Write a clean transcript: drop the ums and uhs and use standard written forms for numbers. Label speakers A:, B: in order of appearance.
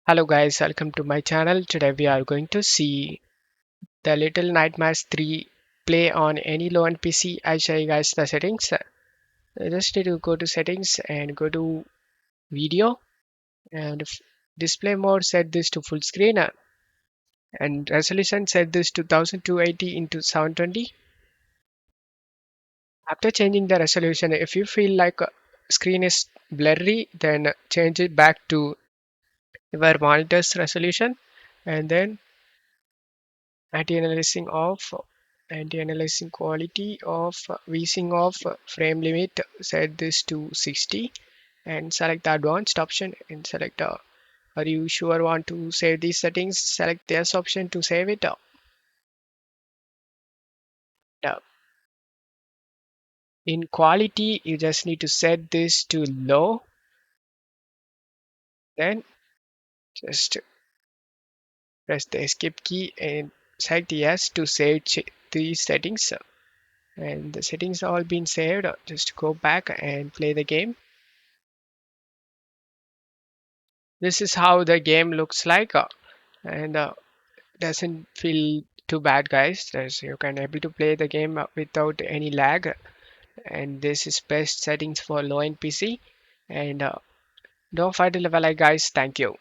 A: Hello guys, welcome to my channel. Today we are going to see the Little Nightmares 3 play on any low-end PC. I show you guys the settings. Just need to go to settings and go to video and display mode, set this to full screen, and resolution set this to 1280 into 720. After changing the resolution, if you feel like screen is blurry, then change it back to your monitor's resolution, and then anti-aliasing off, anti-aliasing quality off, v-sync off, frame limit set this to 60 and select the advanced option and select are you sure want to save these settings, select yes option to save it. Uh, in quality you just need to set this to low, then just press the escape key and select yes to save these settings, and the settings all been saved. Just go back and play the game. This is how the game looks like, and doesn't feel too bad guys. You can able to play the game without any lag, and this is best settings for low end PC. And don't fight the level like guys. Thank you.